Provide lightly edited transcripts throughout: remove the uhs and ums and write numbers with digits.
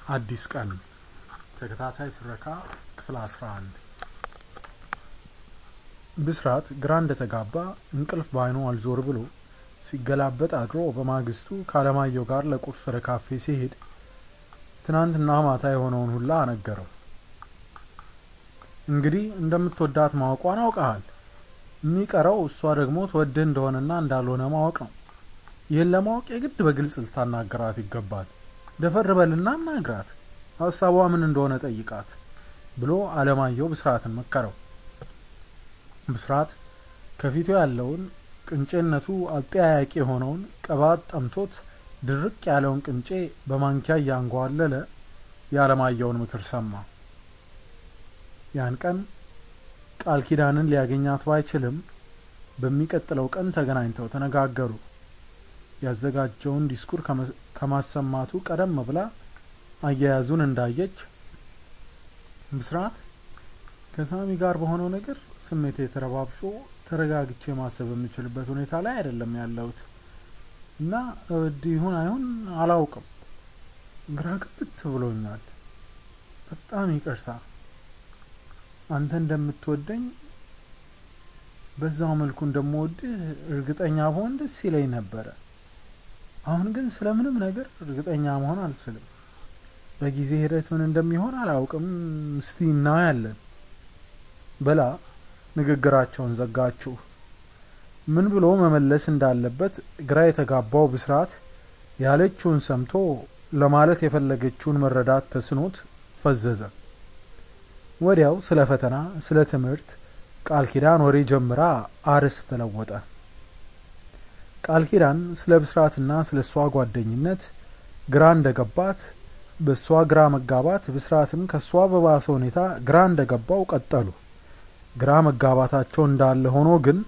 አዲስ ቀን ተከታታይ ትረካ ክፍል 11 ብስራት ግራ እንደተጋባ እንቅልፍ ባይኑ አልዞር ብሎ ሲገላበጥ አድሮ በማግስቱ ካለማየሁ ጋር ለቁርስ ወደ ካፌ ሲሄድ ትናንትና ማታ የሆነውን ሁላ አነገረው። እንግዲህ እንደምትወዳት ማወቋን አውቀሃል። የሚቀረው እሷ ደግሞ ተወደህ እንደሆነና እንዳልሆነ ማወቅ ነው። ይህን ለማወቅ የግድ በግልጽ ልታናገራት ይገባል። ደፈር በልና አናግራት፣ ሀሳቧ ምን እንደሆነ ጠይቃት ብሎ አለማየሁ ብስራትን መከረው። ብስራት ከፊቱ ያለውን ቅንጬነቱ አጠያያቂ የሆነውን ቅባት ጠምቶት ድርቅ ያለውን ቅንጬ በማንኪያ እያንጓለለ የአለማየሁን ምክር ሰማ። ያን ቀን ቃል ኪዳንን ሊያገኛት ባይችልም በሚቀጥለው ቀን ተገናኝተው ተነጋገሩ። ያዘጋጀውን ዲስኩር ከማሰማቱ ቀደም ብላ አያያዙን እንዳየች ብስራት ከሳሚ ጋር በሆነው ነገር ስሜቴ ተረባብሾ ተረጋግቼ ማሰብ የምችልበት ሁኔታ ላይ አይደለም ያለሁት እና ይሁን አይሁን አላውቅም፣ ግራ ግብት ብሎኛል። በጣም ይቅርታ። አንተ እንደምትወደኝ በዛው መልኩ እንደምወድህ እርግጠኛ ብሆን ደስ ይለኝ ነበር። አሁን ግን ስለምንም ነገር እርግጠኛ መሆን አልችልም። በጊዜ ሂደት ምን እንደሚሆን አላውቅም። እስቲ እናያለን በላ ንግግራቸውን ዘጋችሁ። ምን ብሎ መመለስ እንዳለበት ግራ የተጋባው ብስራት ያለችውን ሰምቶ ለማለት የፈለገችውን መረዳት ተስኖት ፈዘዘ። ወዲያው ስለ ፈተና፣ ስለ ትምህርት ቃል ኪዳን ወሬ ጀምራ አርዕስት ተለወጠ። ቃል ኪዳን ስለ ብስራትና ስለ እሷ ጓደኝነት ግራ እንደገባት፣ በእሷ ግራ መጋባት ብስራትም ከእሷ በባሰ ሁኔታ ግራ እንደገባው ቀጠሉ። ግራ መጋባታቸው እንዳለ ሆኖ ግን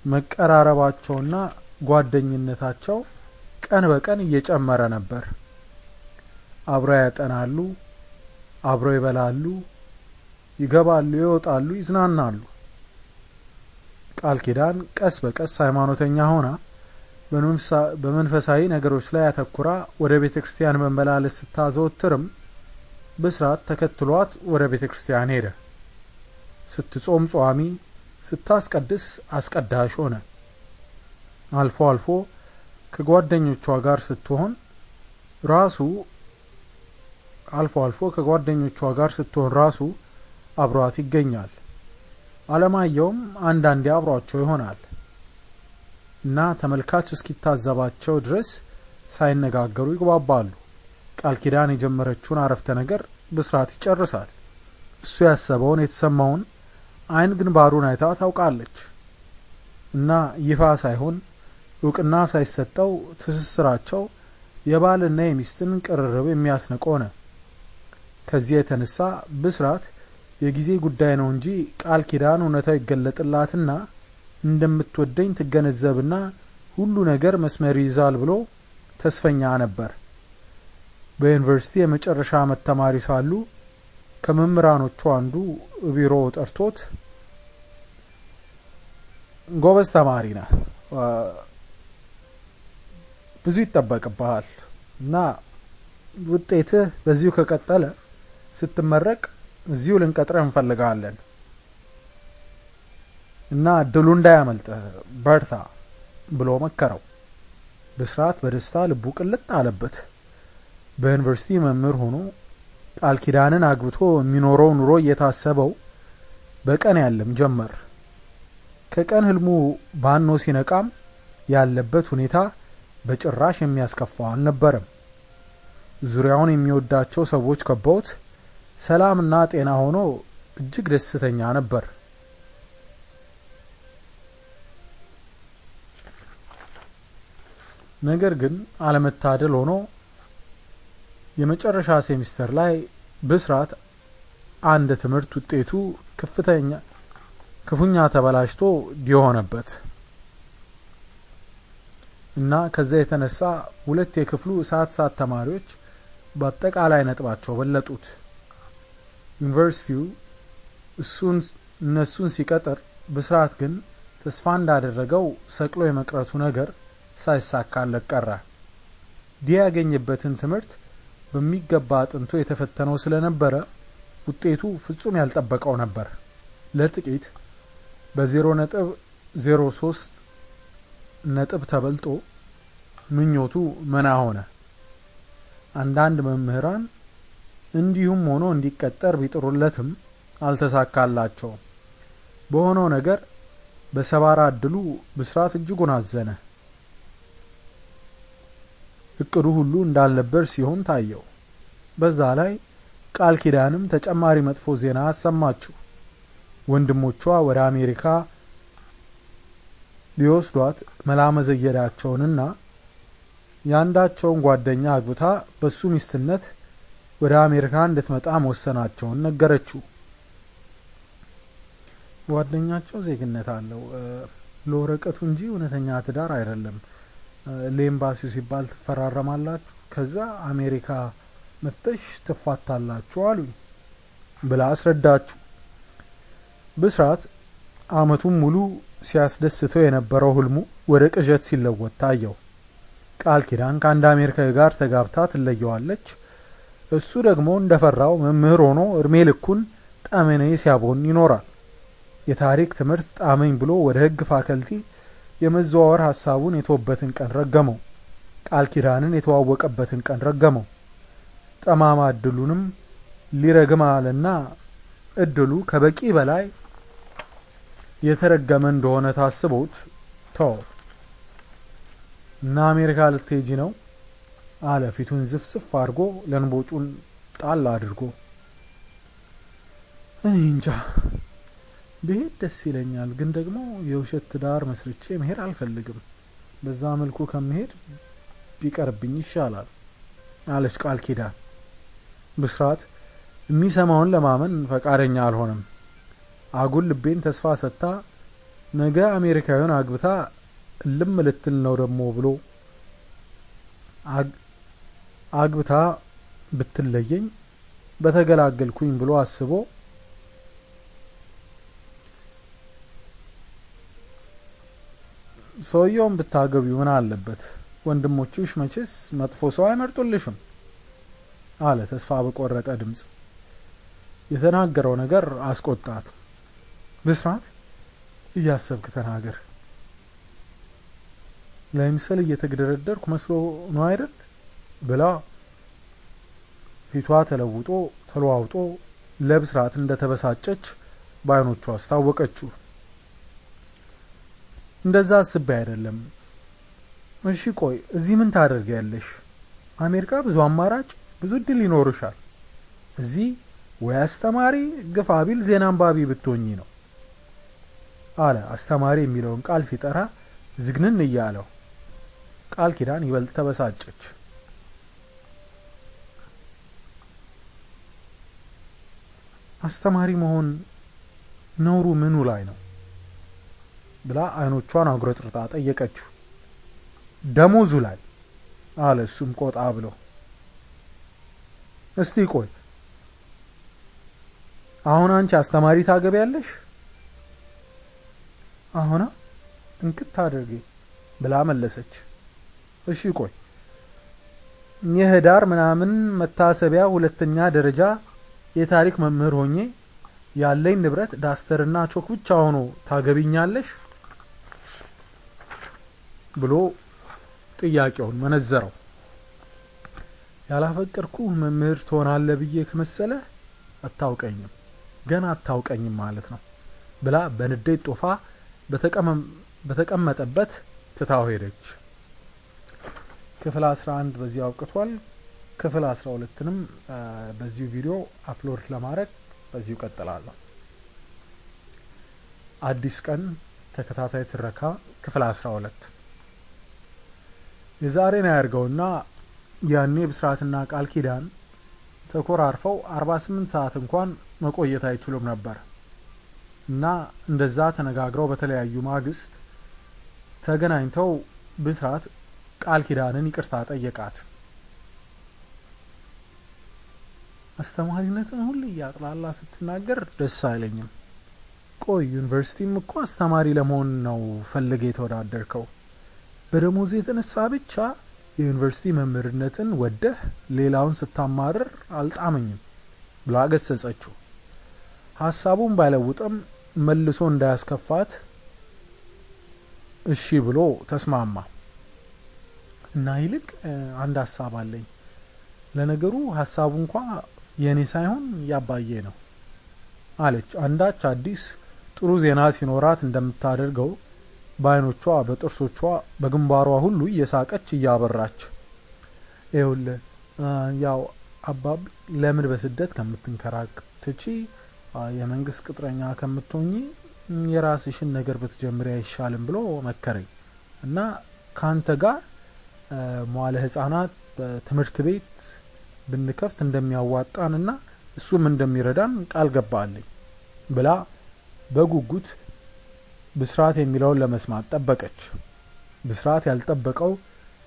መቀራረባቸውና ጓደኝነታቸው ቀን በቀን እየጨመረ ነበር። አብረው ያጠናሉ፣ አብረው ይበላሉ፣ ይገባሉ፣ ይወጣሉ፣ ይዝናናሉ። ቃል ኪዳን ቀስ በቀስ ሃይማኖተኛ ሆና በመንፈሳዊ ነገሮች ላይ አተኩራ ወደ ቤተክርስቲያን መመላለስ ስታዘወትርም ብስራት ተከትሏት ወደ ቤተክርስቲያን ሄደ። ስትጾም ጿሚ፣ ስታስቀድስ አስቀዳሽ ሆነ። አልፎ አልፎ ከጓደኞቿ ጋር ስትሆን ራሱ አብሯት ይገኛል። አለማየሁም አንዳንዴ አብሯቸው ይሆናል እና ተመልካች እስኪታዘባቸው ድረስ ሳይነጋገሩ ይግባባሉ። ቃል ኪዳን የጀመረችውን አረፍተ ነገር ብስራት ይጨርሳል። እሱ ያሰበውን የተሰማውን አይን ግንባሩን አይታ ታውቃለች እና ይፋ ሳይሆን እውቅና ሳይሰጠው ትስስራቸው የባልና የሚስትን ቅርርብ የሚያስንቅ ሆነ። ከዚህ የተነሳ ብስራት የጊዜ ጉዳይ ነው እንጂ ቃል ኪዳን እውነታው ይገለጥላትና እንደምትወደኝ ትገነዘብና ሁሉ ነገር መስመር ይዛል ብሎ ተስፈኛ ነበር። በዩኒቨርሲቲ የመጨረሻ ዓመት ተማሪ ሳሉ ከመምህራኖቹ አንዱ ቢሮ ጠርቶት ጎበዝ ተማሪ ነህ፣ ብዙ ይጠበቅብሃል እና ውጤትህ በዚሁ ከቀጠለ ስትመረቅ እዚሁ ልንቀጥረህ እንፈልጋለን እና እድሉ እንዳያመልጥህ በርታ ብሎ መከረው። ብስራት በደስታ ልቡ ቅልጥ አለበት። በዩኒቨርሲቲ መምህር ሆኖ ቃል ኪዳንን አግብቶ የሚኖረው ኑሮ እየታሰበው በቀን ያለም ጀመር። ከቀን ህልሙ ባኖ ሲነቃም ያለበት ሁኔታ በጭራሽ የሚያስከፋው አልነበረም። ዙሪያውን የሚወዳቸው ሰዎች ከበውት ሰላምና ጤና ሆኖ እጅግ ደስተኛ ነበር። ነገር ግን አለመታደል ሆኖ የመጨረሻ ሴሚስተር ላይ ብስራት አንድ ትምህርት ውጤቱ ክፉኛ ተበላሽቶ ዲሆነበት እና ከዛ የተነሳ ሁለት የክፍሉ ሰዓት ተማሪዎች በአጠቃላይ ነጥባቸው በለጡት። ዩኒቨርሲቲው እነሱን ሲቀጥር ብስራት ግን ተስፋ እንዳደረገው ሰቅሎ የመቅረቱ ነገር ሳይሳካለት ቀረ። ያገኘበትን ትምህርት በሚገባ አጥንቶ የተፈተነው ስለነበረ ውጤቱ ፍጹም ያልጠበቀው ነበር። ለጥቂት በ0.03 ነጥብ ተበልጦ ምኞቱ መና ሆነ። አንዳንድ መምህራን እንዲሁም ሆኖ እንዲቀጠር ቢጥሩለትም አልተሳካላቸውም። በሆነው ነገር በሰባራ እድሉ ብስራት እጅጉን አዘነ። እቅዱ ሁሉ እንዳልነበር ሲሆን ታየው። በዛ ላይ ቃል ኪዳንም ተጨማሪ መጥፎ ዜና አሰማችው። ወንድሞቿ ወደ አሜሪካ ሊወስዷት መላመዘየዳቸውንና ያንዳቸውን ጓደኛ አግብታ በሱ ሚስትነት ወደ አሜሪካ እንድትመጣ መወሰናቸውን ነገረችው። ጓደኛቸው ዜግነት አለው ለወረቀቱ እንጂ እውነተኛ ትዳር አይደለም። ለኤምባሲው ሲባል ትፈራረማላችሁ፣ ከዛ አሜሪካ መጥተሽ ትፋታላችሁ አሉኝ ብላ አስረዳችሁ። ብስራት አመቱን ሙሉ ሲያስደስተው የነበረው ህልሙ ወደ ቅዠት ሲለወጥ ታየው። ቃል ኪዳን ከአንድ አሜሪካዊ ጋር ተጋብታ ትለየዋለች። እሱ ደግሞ እንደፈራው መምህር ሆኖ እድሜ ልኩን ጠመኔ ሲያቦን ይኖራል። የታሪክ ትምህርት ጣመኝ ብሎ ወደ ህግ ፋከልቲ የመዘዋወር ሐሳቡን የተወበትን ቀን ረገመው። ቃል ኪዳንን የተዋወቀበትን ቀን ረገመው። ጠማማ እድሉንም ሊረግም አለና እድሉ ከበቂ በላይ የተረገመ እንደሆነ ታስቦት ተው። እና አሜሪካ ልትሄጂ ነው አለ ፊቱን ዝፍዝፍ አድርጎ ለንቦጩን ጣል አድርጎ። እኔ እንጃ ብሄድ ደስ ይለኛል፣ ግን ደግሞ የውሸት ትዳር መስርቼ መሄድ አልፈልግም። በዛ መልኩ ከመሄድ ቢቀርብኝ ይሻላል አለች ቃል ኪዳን። ብስራት የሚሰማውን ለማመን ፈቃደኛ አልሆነም። አጉል ልቤን ተስፋ ሰጥታ ነገ አሜሪካዊውን አግብታ ልም ልትል ነው ደግሞ ብሎ አግብታ ብትለየኝ በተገላገልኩኝ ብሎ አስቦ ሰውየውን ብታገቢው ምን አለበት? ወንድሞችሽ መቼስ መጥፎ ሰው አይመርጡልሽም አለ ተስፋ በቆረጠ ድምጽ። የተናገረው ነገር አስቆጣት። ብስራት እያሰብክ ተናገር፣ ለምሳሌ እየተገደረደርኩ መስሎ ነው አይደል ብላ ፊቷ ተለዋውጦ ለብስራት እንደተበሳጨች ባይኖቿ አስታወቀችው። እንደዛ አስቤ አይደለም። እሺ ቆይ እዚህ ምን ታደርጊያለሽ? አሜሪካ ብዙ አማራጭ ብዙ እድል ይኖርሻል። እዚህ ወይ አስተማሪ ግፋ ቢል ዜና አንባቢ ብትሆኚ ነው አለ። አስተማሪ የሚለውን ቃል ሲጠራ ዝግንን እያለው ቃል ኪዳን ይበልጥ ተበሳጨች። አስተማሪ መሆን ነውሩ ምኑ ላይ ነው ብላ አይኖቿን አጉረጥርጣ ጠየቀችው። ደሞዙ ላይ አለ እሱም ቆጣ ብሎ። እስቲ ቆይ አሁን አንቺ አስተማሪ ታገቢያለሽ? አሁን እንክት አድርጌ ብላ መለሰች። እሺ ቆይ የህዳር ምናምን መታሰቢያ ሁለተኛ ደረጃ የታሪክ መምህር ሆኜ ያለኝ ንብረት ዳስተርና ቾክ ብቻ ሆኖ ታገቢኛለሽ ብሎ ጥያቄውን መነዘረው። ያላፈቀርኩ መምህር ትሆናለህ ብዬ ከመሰለ አታውቀኝም፣ ገና አታውቀኝም ማለት ነው ብላ በንዴት ጦፋ በተቀመጠበት ትታው ሄደች። ክፍል 11 በዚህ አብቅቷል። ክፍል 12ንም በዚህ ቪዲዮ አፕሎድ ለማድረግ በዚህ ቀጥላለሁ። አዲስ ቀን ተከታታይ ትረካ ክፍል 12 የዛሬን ያርገውና ያኔ ብስራትና ቃል ኪዳን ተኮራርፈው 48 ሰዓት እንኳን መቆየት አይችሉም ነበር እና እንደዛ ተነጋግረው በተለያዩ ማግስት ተገናኝተው ብስራት ቃል ኪዳንን ይቅርታ ጠየቃት። አስተማሪነትን ሁሉ ያጥላላ ስትናገር ደስ አይለኝም። ቆይ ዩኒቨርሲቲም እኮ አስተማሪ ለመሆን ነው ፈልገህ የተወዳደርከው። በደሞዝ የተነሳ ብቻ የዩኒቨርሲቲ መምህርነትን ወደህ ሌላውን ስታማርር አልጣመኝም ብላ ገሰጸችው። ሐሳቡን ባይለውጥም መልሶ እንዳያስከፋት እሺ ብሎ ተስማማ እና ይልቅ አንድ ሐሳብ አለኝ። ለነገሩ ሐሳቡ እንኳን የኔ ሳይሆን ያባዬ ነው አለች። አንዳች አዲስ ጥሩ ዜና ሲኖራት እንደምታደርገው በአይኖቿ በጥርሶቿ በግንባሯ ሁሉ እየሳቀች እያበራች ያው አባቢ ለምን በስደት ከምትንከራተቺ የመንግስት ቅጥረኛ ከምትሆኚ የራስሽን ነገር ብትጀምሪ አይሻልም ብሎ መከረኝ እና ካንተ ጋር መዋለ ህፃናት በትምህርት ቤት ብንከፍት እንደሚያዋጣንና እሱም እንደሚረዳን ቃል ገባልኝ ብላ በጉጉት ብስራት የሚለውን ለመስማት ጠበቀች። ብስራት ያልጠበቀው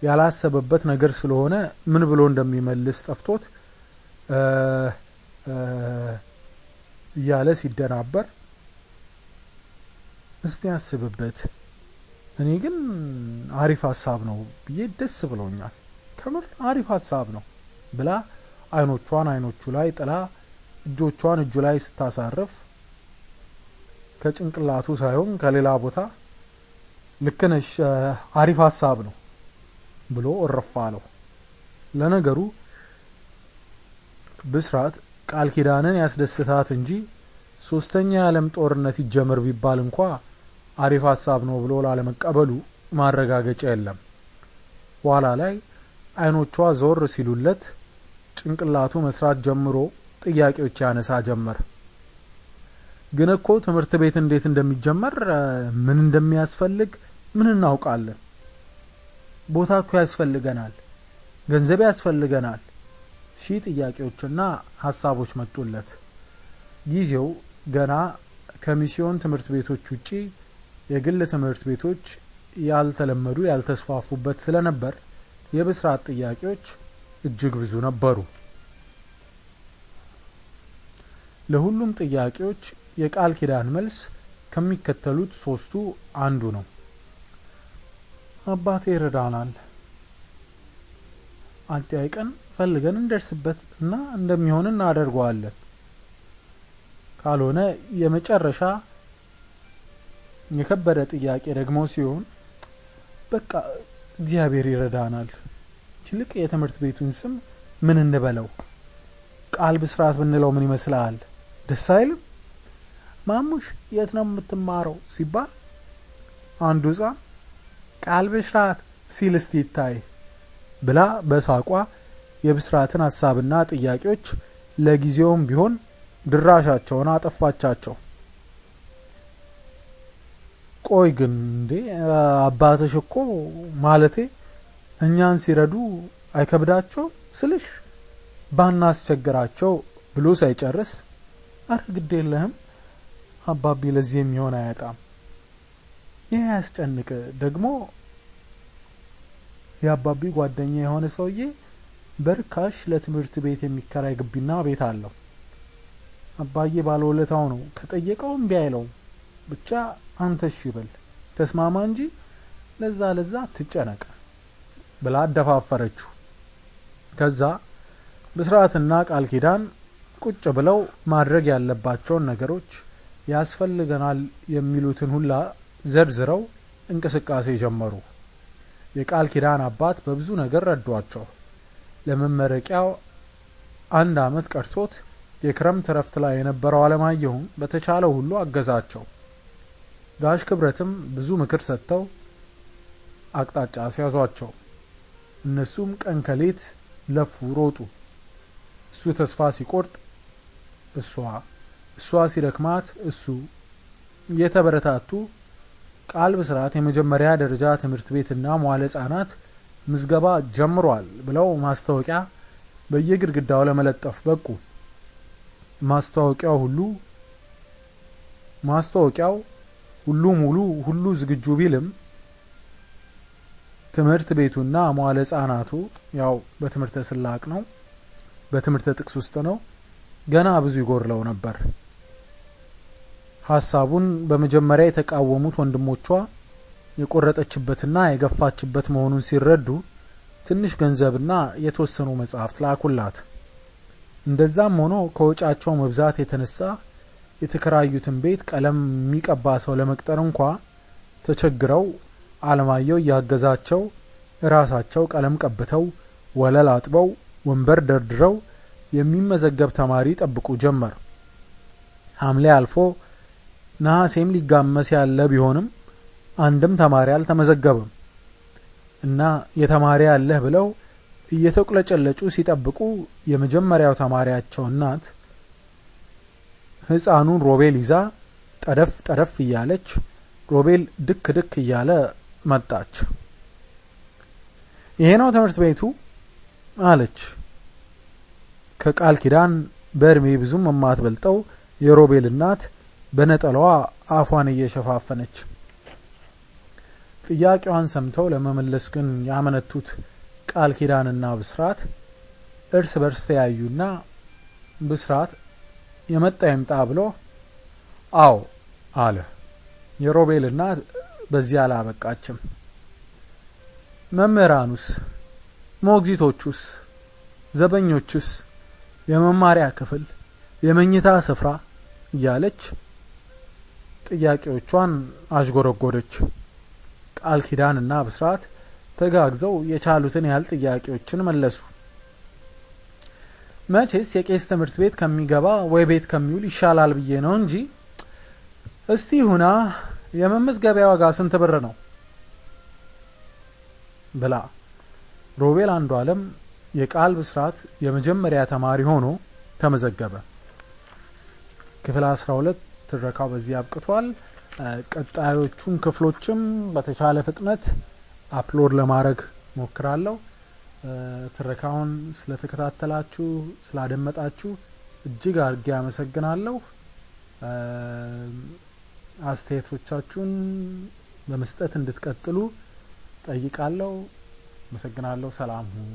ያላሰበበት ነገር ስለሆነ ምን ብሎ እንደሚመልስ ጠፍቶት እያለ ሲደናበር እስቲ ያስብበት፣ እኔ ግን አሪፍ ሐሳብ ነው ብዬ ደስ ብሎኛል፣ ከምር አሪፍ ሐሳብ ነው ብላ አይኖቿን አይኖቹ ላይ ጥላ እጆቿን እጁ ላይ ስታሳርፍ ከጭንቅላቱ ሳይሆን ከሌላ ቦታ ልክነሽ አሪፍ ሐሳብ ነው ብሎ እረፋለው። ለነገሩ ብስራት ቃል ኪዳንን ያስደስታት እንጂ ሶስተኛ የዓለም ጦርነት ይጀምር ቢባል እንኳን አሪፍ ሐሳብ ነው ብሎ ላለመቀበሉ ማረጋገጫ የለም። ኋላ ላይ አይኖቿ ዞር ሲሉለት ጭንቅላቱ መስራት ጀምሮ ጥያቄዎች ያነሳ ጀመር። ግን እኮ ትምህርት ቤት እንዴት እንደሚጀመር ምን እንደሚያስፈልግ ምን እናውቃለን? ቦታ እኮ ያስፈልገናል፣ ገንዘብ ያስፈልገናል። ጥያቄዎችና ሐሳቦች መጡለት። ጊዜው ገና ከሚስዮን ትምህርት ቤቶች ውጪ የግል ትምህርት ቤቶች ያልተለመዱ ያልተስፋፉበት ስለነበር የብስራት ጥያቄዎች እጅግ ብዙ ነበሩ። ለሁሉም ጥያቄዎች የቃል ኪዳን መልስ ከሚከተሉት ሶስቱ አንዱ ነው። አባቴ ይረዳናል፣ አጥያይቀን ፈልገን እንደርስበት እና እንደሚሆን እናደርገዋለን። ካልሆነ የመጨረሻ የከበደ ጥያቄ ደግሞ ሲሆን በቃ እግዚአብሔር ይረዳናል፣ ይልቅ የትምህርት ቤቱን ስም ምን እንበለው? ቃል ብስራት ብንለው ምን ይመስላል? ደስ አይልም? ማሙሽ የት ነው የምትማረው ሲባል አንዱ ሕፃን ቃል ብስራት ሲል እስቲ ይታይ ብላ በሳቋ የብስራትን ሐሳብና ጥያቄዎች ለጊዜውም ቢሆን ድራሻቸውን አጠፋቻቸው። ቆይ ግን እንዴ አባትሽ እኮ ማለቴ እኛን ሲረዱ አይከብዳቸው ስልሽ ባናስቸግራቸው ብሎ ሳይጨርስ አረ ግድ የለህም አባቢ ለዚህ የሚሆን አያጣም፣ ይሄ ያስጨንቅ። ደግሞ የአባቢ ጓደኛ የሆነ ሰውዬ በርካሽ ለትምህርት ቤት የሚከራይ ግቢና ቤት አለው። አባዬ ባለውለታው ነው፣ ከጠየቀው እምቢ አይለው። ብቻ አንተ እሺ በል ተስማማ እንጂ ለዛ ትጨነቅ ብላ አደፋፈረችው። ከዛ ብስራትና ቃል ኪዳን ቁጭ ብለው ማድረግ ያለባቸውን ነገሮች ያስፈልገናል የሚሉትን ሁላ ዘርዝረው እንቅስቃሴ ጀመሩ። የቃል ኪዳን አባት በብዙ ነገር ረዷቸው። ለመመረቂያው 1 አመት ቀርቶት የክረምት ረፍት ላይ የነበረው አለማየሁ በተቻለው ሁሉ አገዛቸው። ጋሽ ክብረትም ብዙ ምክር ሰጥተው አቅጣጫ ሲያዟቸው እነሱም ቀን ከሌት ለፉ ሮጡ። እሱ ተስፋ ሲቆርጥ እሷ ሲደክማት እሱ የተበረታቱ ቃል ብስራት የመጀመሪያ ደረጃ ትምህርት ቤትና መዋለ ህጻናት ምዝገባ ጀምሯል ብለው ማስታወቂያ በየግድግዳው ለመለጠፍ በቁ። ማስታወቂያው ሁሉ ዝግጁ ቢልም ትምህርት ቤቱና መዋለ ህጻናቱ ያው በትምህርት ስላቅ ነው፣ በትምህርት ጥቅስ ውስጥ ነው፣ ገና ብዙ ይጎርለው ነበር። ሐሳቡን በመጀመሪያ የተቃወሙት ወንድሞቿ የቆረጠችበትና የገፋችበት መሆኑን ሲረዱ ትንሽ ገንዘብና የተወሰኑ መጽሐፍት ላኩላት። እንደዛም ሆኖ ከወጫቸው መብዛት የተነሳ የተከራዩትን ቤት ቀለም የሚቀባ ሰው ለመቅጠር እንኳን ተቸግረው አለማየሁ ያገዛቸው ራሳቸው ቀለም ቀብተው ወለል አጥበው ወንበር ደርድረው የሚመዘገብ ተማሪ ጠብቁ ጀመር። ሐምሌ አልፎ ነሐሴም ሊጋመስ ያለ ቢሆንም አንድም ተማሪ አልተመዘገበም እና የተማሪ ያለህ ብለው እየተቆለጨለጩ ሲጠብቁ የመጀመሪያው ተማሪያቸው እናት ህፃኑን ሮቤል ይዛ ጠደፍ እያለች ሮቤል ድክ ድክ እያለ መጣች። ይሄ ነው ትምህርት ቤቱ አለች ከቃል ኪዳን በእድሜ ብዙም የማትበልጠው የሮቤል እናት በነጠላዋ አፏን እየሸፋፈነች። ጥያቄዋን ሰምተው ለመመለስ ግን ያመነቱት ቃል ኪዳንና ብስራት እርስ በርስ ተያዩና ብስራት የመጣ ይምጣ ብሎ አው አለ። የሮቤል እናት በዚያ አላበቃችም። መምህራኑስ፣ ሞግዚቶቹስ፣ ዘበኞቹስ፣ የመማሪያ ክፍል፣ የመኝታ ስፍራ እያለች ጥያቄዎቿን አሽጎረጎደች። ቃል ኪዳንና ብስራት ተጋግዘው የቻሉትን ያህል ጥያቄዎችን መለሱ። መቼስ የቄስ ትምህርት ቤት ከሚገባ ወይ ቤት ከሚውል ይሻላል ብዬ ነው እንጂ እስቲ ሁና የመመዝገቢያ ዋጋ ስንት ብር ነው ብላ ሮቤል አንዱ ዓለም የቃል ብስራት የመጀመሪያ ተማሪ ሆኖ ተመዘገበ። ክፍል 12 ትረካው በዚህ አብቅቷል። ቀጣዮቹን ክፍሎችም በተቻለ ፍጥነት አፕሎድ ለማድረግ ሞክራለሁ። ትረካውን ስለተከታተላችሁ ስላደመጣችሁ እጅግ አድርጌ አመሰግናለሁ። አስተያየቶቻችሁን በመስጠት እንድትቀጥሉ ጠይቃለሁ። አመሰግናለሁ። ሰላም ሁኑ።